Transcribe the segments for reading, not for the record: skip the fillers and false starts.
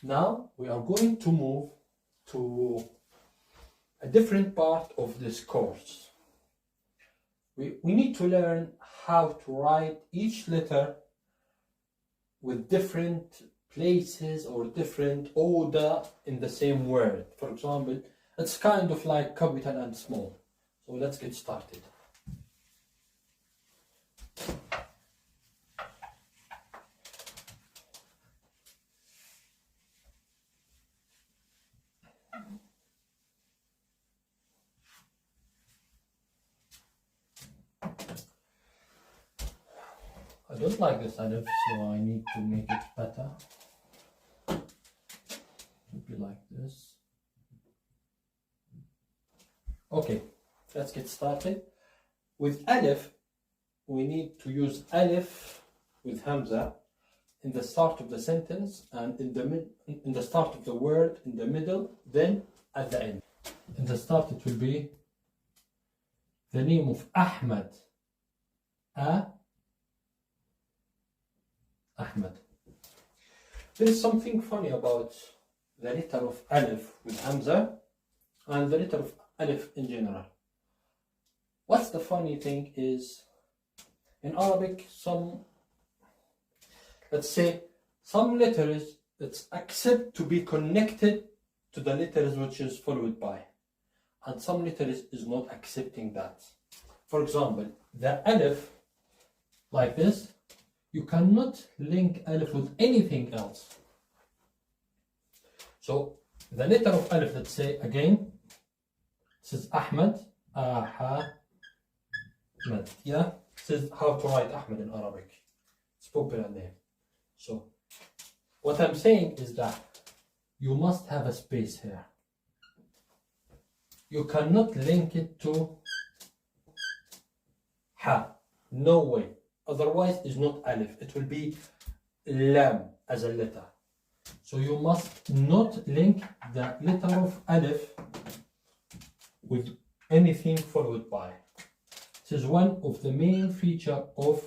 Now we are going to move to a different part of this course. We need to learn how to write each letter with different places or different order in the same word. For example, it's kind of like capital and small. So let's get started. I don't like this alif, so I need to make it better. It'll be like this. Okay, let's get started. With alif, we need to use alif with hamza in the start of the sentence and in the start of the word, in the middle, then at the end. In the start, it will be the name of Ahmad. Ahmed. There is something funny about the letter of alif with hamza and the letter of alif in general. What's the funny thing is, in Arabic, let's say some letters it's accept to be connected to the letters which is followed by, and some letters is not accepting that. For example, the alif like this, you cannot link alif with anything else. So the letter of alif, let's say again, this is Ahmed, Ahmed. Yeah, this is how to write Ahmed in Arabic. It's popular name. So what I'm saying is that you must have a space here. You cannot link it to ha. No way. Otherwise, it's not alif. It will be lam as a letter. So you must not link the letter of alif with anything followed by. This is one of the main features of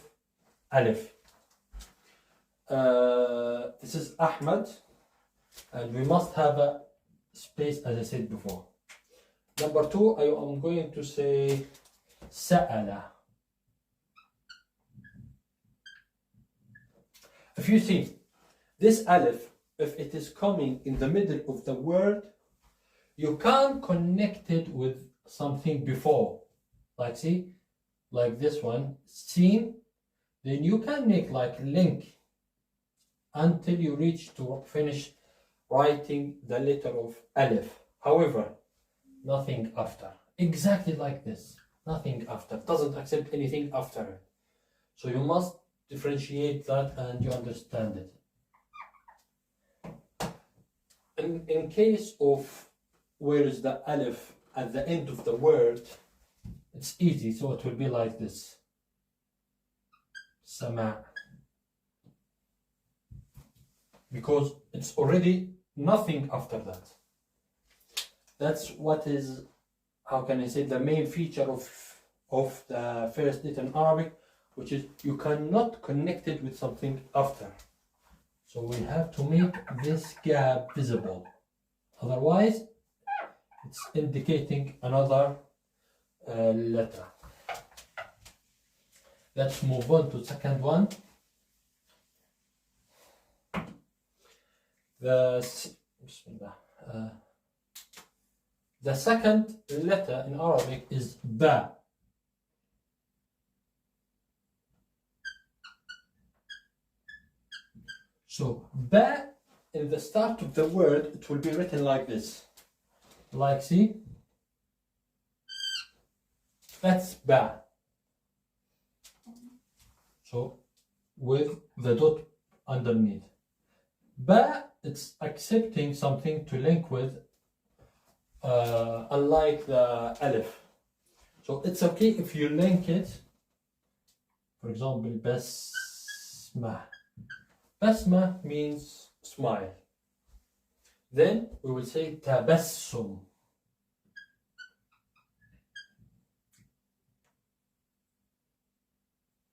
alif. This is Ahmad, and we must have a space as I said before. Number two, I am going to say sa'ala. If you see this alif, if it is coming in the middle of the word, you can't connect it with something before. Like see, like this one, seen, then you can make like link until you reach to finish writing the letter of alif. However, nothing after. Exactly like this. Nothing after. Doesn't accept anything after it. So you must differentiate that and you understand it. In case of where is the alif at the end of the word, it's easy, so it will be like this. Sama. Because it's already nothing after that. That's what is, how can I say, the main feature of the first letter in Arabic, which is you cannot connect it with something after. So we have to make this gap visible. Otherwise, it's indicating another letter. Let's move on to the second one. The second letter in Arabic is ba. So ba in the start of the word, it will be written like this. Like see? That's ba. So with the dot underneath. Ba, it's accepting something to link with, unlike the alif. So it's okay if you link it. For example, basma. Basma means smile. Then we will say tabassum.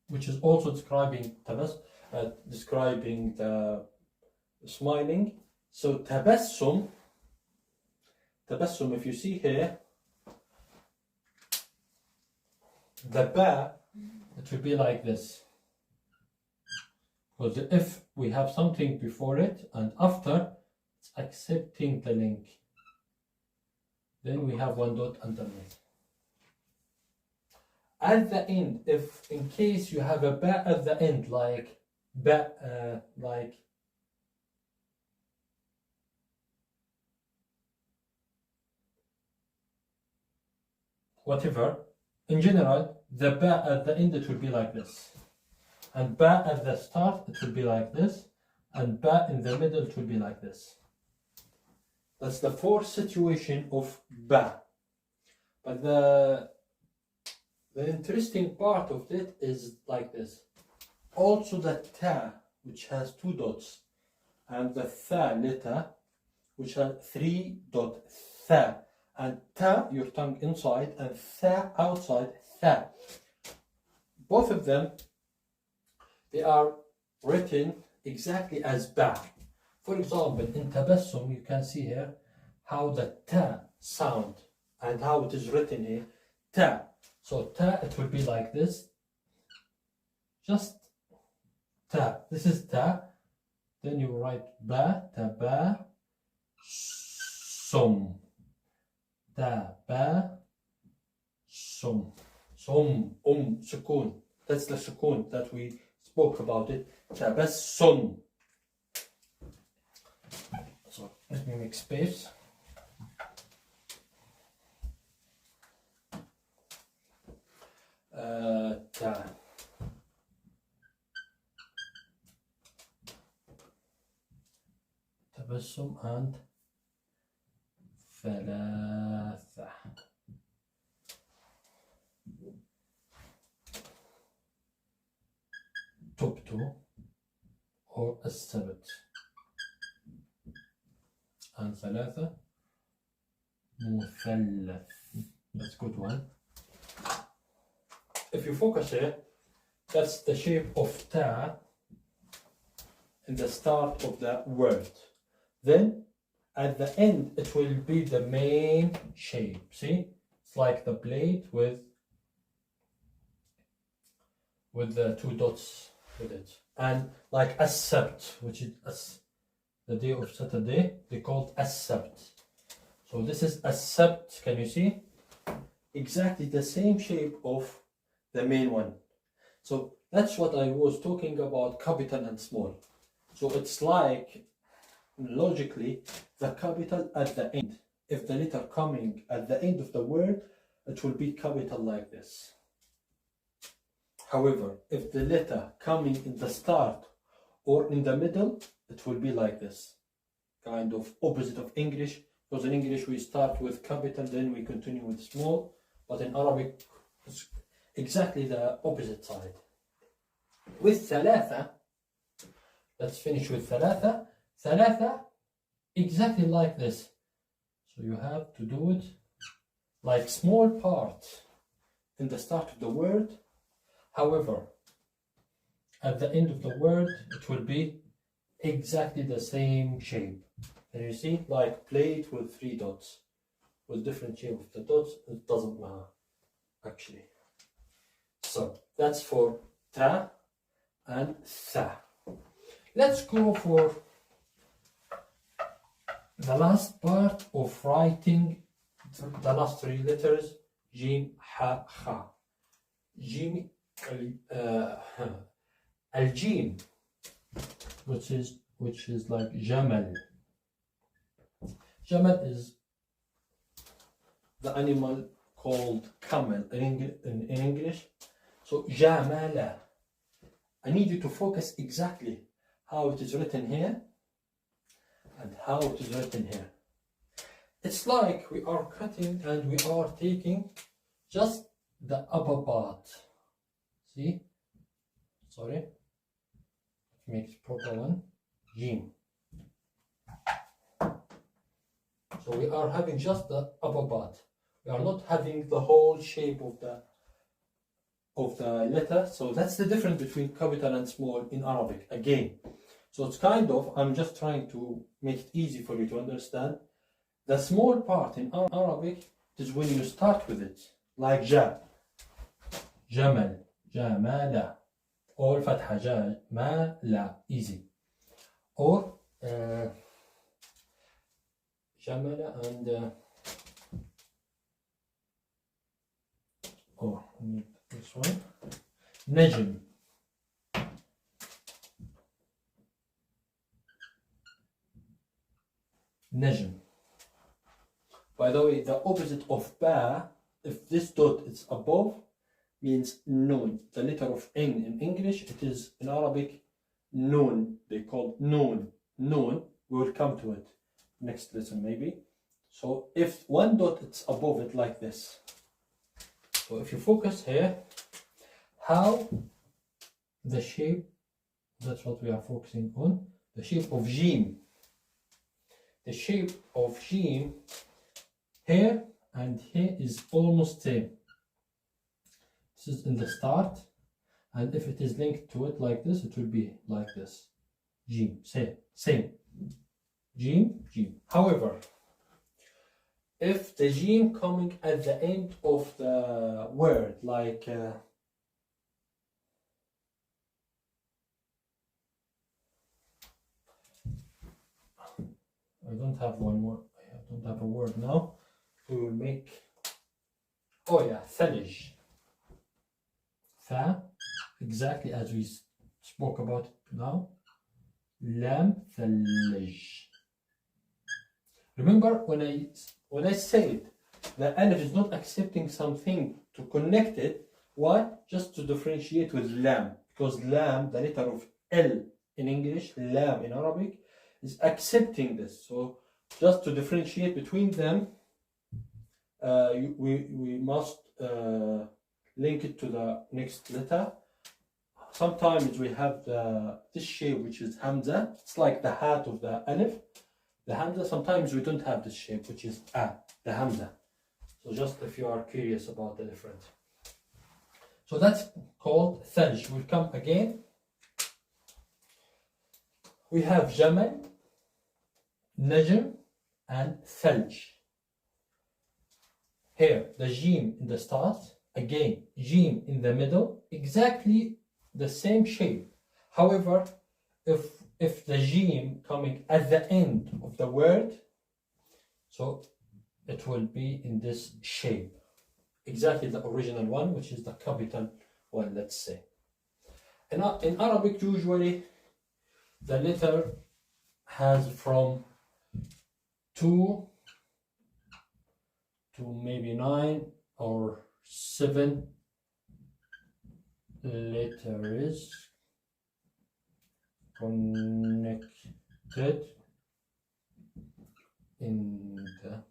Which is also describing describing the smiling. So tabassum, if you see here, the ba, it will be like this. Because if we have something before it and after, it's accepting the link. Then we have one dot underneath. At the end, if in case you have a ba at the end, like ba, like whatever, in general, the ba at the end it will be like this, and ba at the start it will be like this, and ba in the middle it will be like this. That's the fourth situation of ba. But the interesting part of it is like this. Also the ta, which has 2 dots, and the tha letter, which has 3 dots, tha, and ta, your tongue inside, and tha outside, tha. Both of them, they are written exactly as ba. For example, in tabassum, you can see here how the ta sound and how it is written here, ta. So ta, it will be like this, just ta. This is ta. Then you write ba, taba, sum. Ta, ba, sum. Sum, sukun. That's the sukun that we spoke about it. Tabassum. So let me make space. Ta. Tabassum and ثلاثة. تبت or السبت. And ثلاثة مثلث. That's a good one. If you focus here, that's the shape of ta in the start of the word. Then at the end it will be the main shape. See, it's like the blade with the 2 dots with it, and like as-sabt, which is the day of Saturday, they called as-sabt. So this is as-sabt. Can you see? Exactly the same shape of the main one. So that's what I was talking about, capital and small. So it's like, logically, the capital at the end. If the letter coming at the end of the word, it will be capital like this. However, if the letter coming in the start or in the middle, it will be like this. Kind of opposite of English, because in English we start with capital, then we continue with small, but in Arabic it's exactly the opposite side. With ثلاثة, let's finish with ثلاثة. ثلاثة, exactly like this. So you have to do it like small part in the start of the word. However, at the end of the word, it will be exactly the same shape. And you see, like plate with 3 dots, with different shape of the dots. It doesn't matter, actually. So that's for ta and tha. Let's go for the last part of writing the last 3 letters, jim, ha, kha. Jim, al-jim, which is like jamal. Jamal is the animal called camel in English. So jamala. I need you to focus exactly how it is written here and how it is written here. It's like we are cutting and we are taking just the upper part. See? Sorry. Make it proper one. Jim. So we are having just the upper part. We are not having the whole shape of the letter. So that's the difference between capital and small in Arabic. Again. So it's kind of, I'm just trying to make it easy for you to understand. The small part in Arabic is when you start with it, like ja, jamal, jamala, all fatha, jamala, easy. Or jamala and oh, this one, najm. Najm. By the way, the opposite of ba, if this dot is above, means noon. The letter of N in English, it is in Arabic noon. They call noon. Noon. We will come to it next lesson maybe. So if one dot is above it like this. So if you focus here, how the shape, that's what we are focusing on, the shape of Jim. The shape of Jim here and here is almost same. This is in the start, and if it is linked to it like this, it will be like this. Jim, same. Jim, Jim. However, if the Jim coming at the end of the word, like I don't have one more. I don't have a word now. We will make. Oh yeah, thalij. Tha, exactly as we spoke about now. Lam thalij. Remember when I said the alif is not accepting something to connect it. Why? Just to differentiate with lam, because lam, the letter of L in English, lam in Arabic, is accepting this. So just to differentiate between them, we must link it to the next letter. Sometimes we have this shape, which is hamza. It's like the hat of the alif, the hamza. Sometimes we don't have this shape, which is the hamza. So just if you are curious about the difference. So that's called thalj. We'll come again. We have jamal, najm, and thalj. Here, the jim in the start, again, jim in the middle, exactly the same shape. However, if the jim coming at the end of the word, so it will be in this shape. Exactly the original one, which is the capital one, let's say. In Arabic, usually, the letter has from 2 to maybe 9 or 7 letters connected in the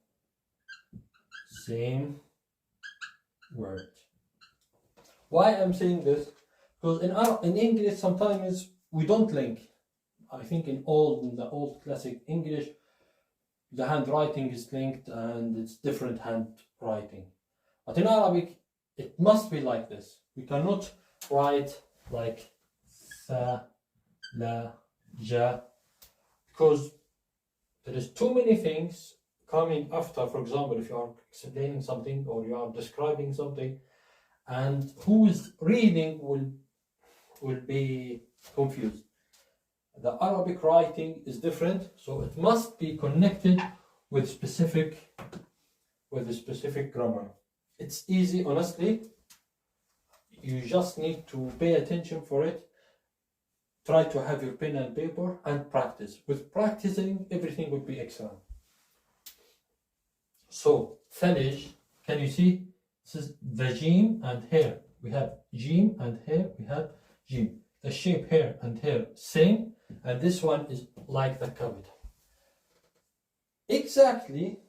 same word. Why I'm saying this? Because in English sometimes we don't link. I think in the old classic English, the handwriting is linked and it's different handwriting. But in Arabic, it must be like this. We cannot write like sa, la, ja, because there is too many things coming after. For example, if you are explaining something or you are describing something, and who is reading will be confused. The Arabic writing is different, so it must be connected with specific grammar. It's easy, honestly. You just need to pay attention for it. Try to have your pen and paper and practice. With practicing, everything would be excellent. So, thalij, can you see? This is the jim, and here we have jim, and here we have jim. The shape here and here same, and this one is like the capital. Exactly,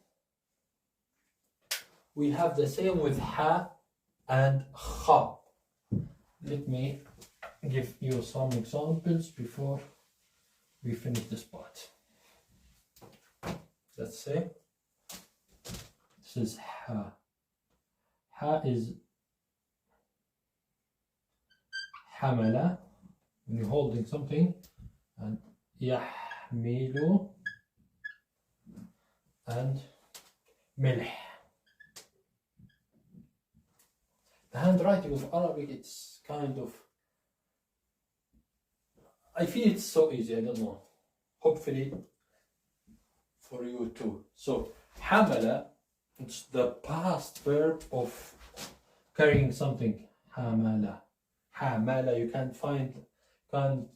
we have the same with ha and kha. Let me give you some examples before we finish this part. Let's say this is ha. Ha is hamala, when you're holding something, and يحمل and ملح. The handwriting of Arabic, it's kind of, I feel it's so easy, I don't know. Hopefully for you too. So حمل, it's the past verb of carrying something. حمل. حمل, you can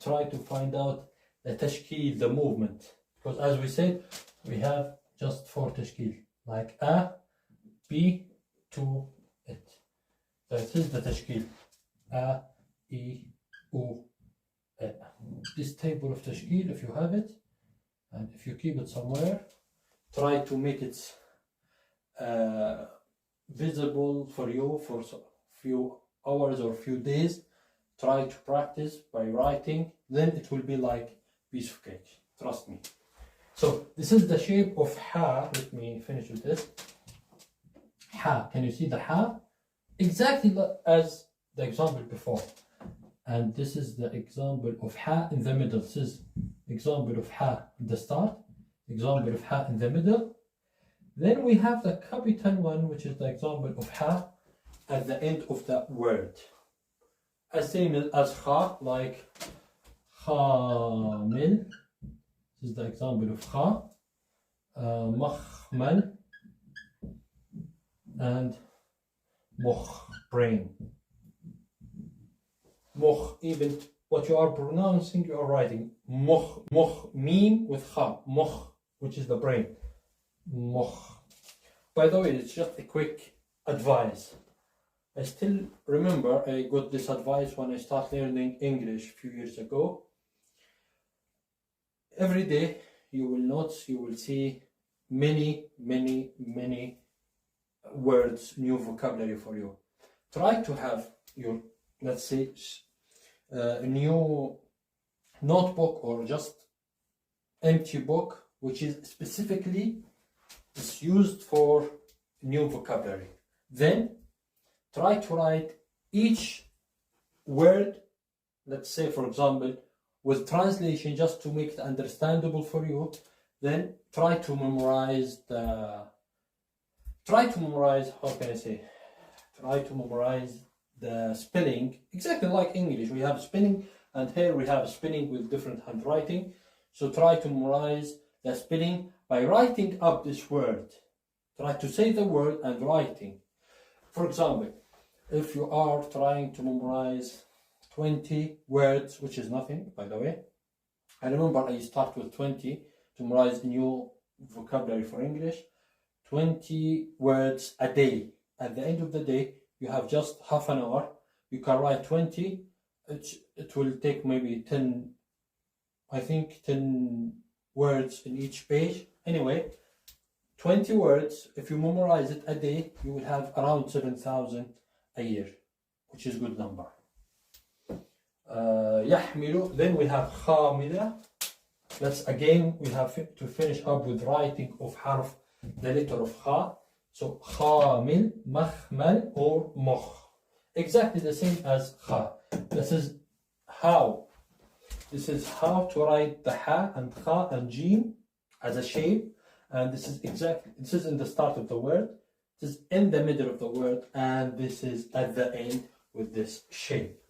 try to find out the tashkil, the movement. Because as we said, we have just 4 tashkil. Like a, b, to, it. That is the tashkil. A, e, u, e. This table of tashkil, if you have it, and if you keep it somewhere, try to make it visible for you for a few hours or few days. Try to practice by writing, then it will be like piece of cake, trust me. So this is the shape of ha. Let me finish with this. Ha, can you see the ha? Exactly as the example before. And this is the example of ha in the middle. This is example of ha in the start, example of ha in the middle. Then we have the capital one, which is the example of ha at the end of the word. As same as kha, like khamil. This is the example of kha, makhmal, and mokh, brain. Mokh, even what you are pronouncing, you are writing mokh, meme with kha, mokh, which is the brain. Mokh. By the way, it's just a quick advice. I still remember I got this advice when I started learning English a few years ago. Every day you will notice, you will see many words, new vocabulary for you. Try to have your, let's say, a new notebook or just empty book, which is specifically used for new vocabulary. Then try to write each word, let's say for example, with translation, just to make it understandable for you. Then try to memorize, how can I say? Try to memorize the spelling, exactly like English. We have spelling, and here we have spelling with different handwriting. So try to memorize the spelling by writing up this word. Try to say the word and writing. For example, if you are trying to memorize 20 words, which is nothing, by the way. I remember I start with 20 to memorize new vocabulary for English. 20 words a day. At the end of the day, you have just half an hour. You can write 20. It will take maybe 10, I think 10 words in each page. Anyway, 20 words, if you memorize it a day, you will have around 7,000 a year, which is a good number. يحمل, then we have خاملة. We have to finish up with writing of harf, the letter of kha. So خامل, مخمل, or mokh. Exactly the same as kha. This is how to write the ha and kha and jim as a shape. And this is in the start of the word, this is in the middle of the word, and this is at the end with this shape.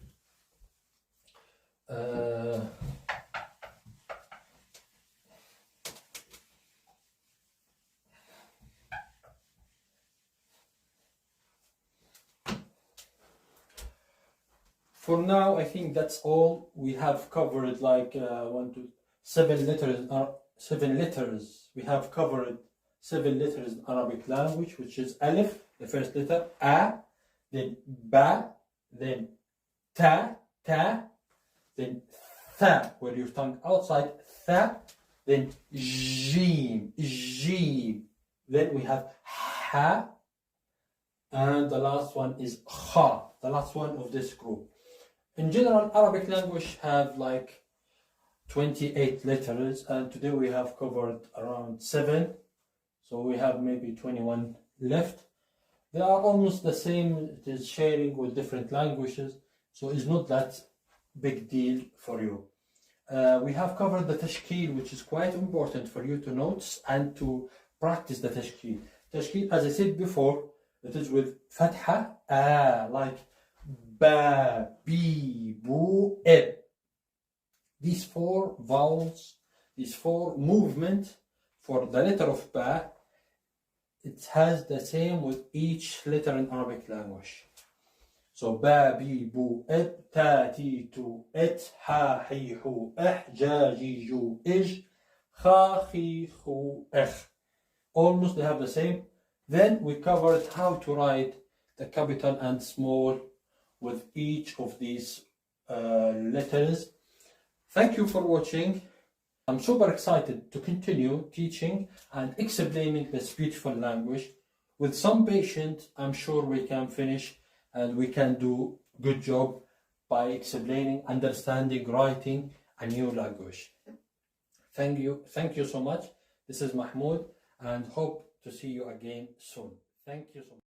For now, I think that's all. We have covered like 7 letters. We have covered 7 letters in Arabic language, which is alif, the first letter, a, then ba, then ta, then tha, where your tongue outside, tha, then jim, then we have ha, and the last one is kha, the last one of this group. In general, Arabic language have like 28 letters, and today we have covered around 7, so we have maybe 21 left. They are almost the same. It is sharing with different languages, so it's not that big deal for you. We have covered the tashkil, which is quite important for you to notice and to practice the tashkil. Tashkil, as I said before, it is with fatha, like ba, bi, bu, ib. These four vowels, these four movements for the letter of ba, it has the same with each letter in Arabic language. So ba, bi, bu, ib, ta, ti, tu, it, ha, hi, hu, ja, ji, ju, ij, kha, khi, khu, almost they have the same. Then we covered how to write the capital and small with each of these letters. Thank you for watching. I'm super excited to continue teaching and explaining this beautiful language. With some patience, I'm sure we can finish and we can do good job by explaining, understanding, writing a new language. Thank you so much. This is Mahmoud and hope to see you again soon. Thank you so much.